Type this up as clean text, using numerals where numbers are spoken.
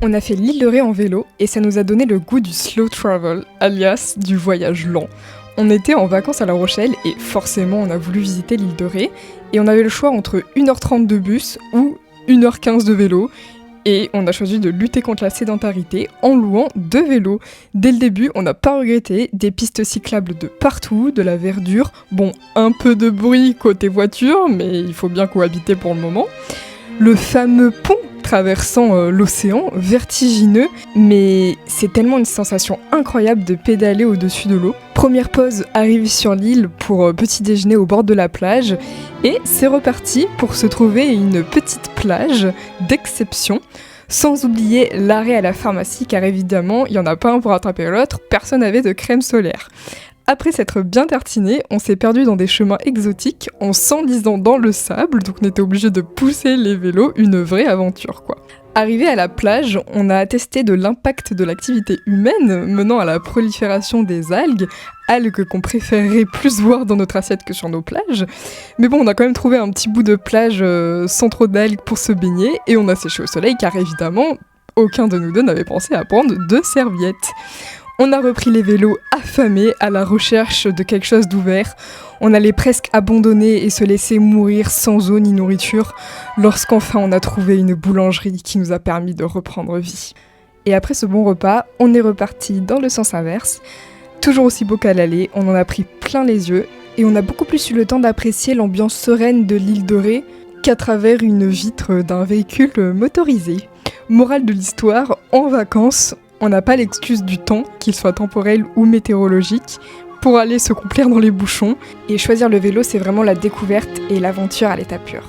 On a fait l'île de Ré en vélo et ça nous a donné le goût du slow travel, alias du voyage lent. On était en vacances à La Rochelle et forcément on a voulu visiter l'île de Ré et on avait le choix entre 1h30 de bus ou 1h15 de vélo et on a choisi de lutter contre la sédentarité en louant 2 vélos. Dès le début, on n'a pas regretté, des pistes cyclables de partout, de la verdure, bon, un peu de bruit côté voiture, mais il faut bien cohabiter pour le moment. Le fameux pont traversant l'océan, vertigineux, mais c'est tellement une sensation incroyable de pédaler au-dessus de l'eau. Première pause, arrivée sur l'île pour petit déjeuner au bord de la plage, et c'est reparti pour se trouver une petite plage d'exception, sans oublier l'arrêt à la pharmacie, car évidemment, il n'y en a pas un pour attraper l'autre, personne n'avait de crème solaire. Après s'être bien tartiné, on s'est perdu dans des chemins exotiques en s'enlisant dans le sable, donc on était obligé de pousser les vélos, une vraie aventure quoi. Arrivé à la plage, on a attesté de l'impact de l'activité humaine menant à la prolifération des algues qu'on préférerait plus voir dans notre assiette que sur nos plages. Mais bon, on a quand même trouvé un petit bout de plage sans trop d'algues pour se baigner et on a séché au soleil car évidemment, aucun de nous deux n'avait pensé à prendre de serviettes. On a repris les vélos affamés à la recherche de quelque chose d'ouvert. On allait presque abandonner et se laisser mourir sans eau ni nourriture lorsqu'enfin on a trouvé une boulangerie qui nous a permis de reprendre vie. Et après ce bon repas, on est reparti dans le sens inverse. Toujours aussi beau qu'à l'aller, on en a pris plein les yeux et on a beaucoup plus eu le temps d'apprécier l'ambiance sereine de l'île de Ré qu'à travers une vitre d'un véhicule motorisé. Morale de l'histoire, en vacances, on n'a pas l'excuse du temps, qu'il soit temporel ou météorologique, pour aller se complaire dans les bouchons. Et choisir le vélo, c'est vraiment la découverte et l'aventure à l'état pur.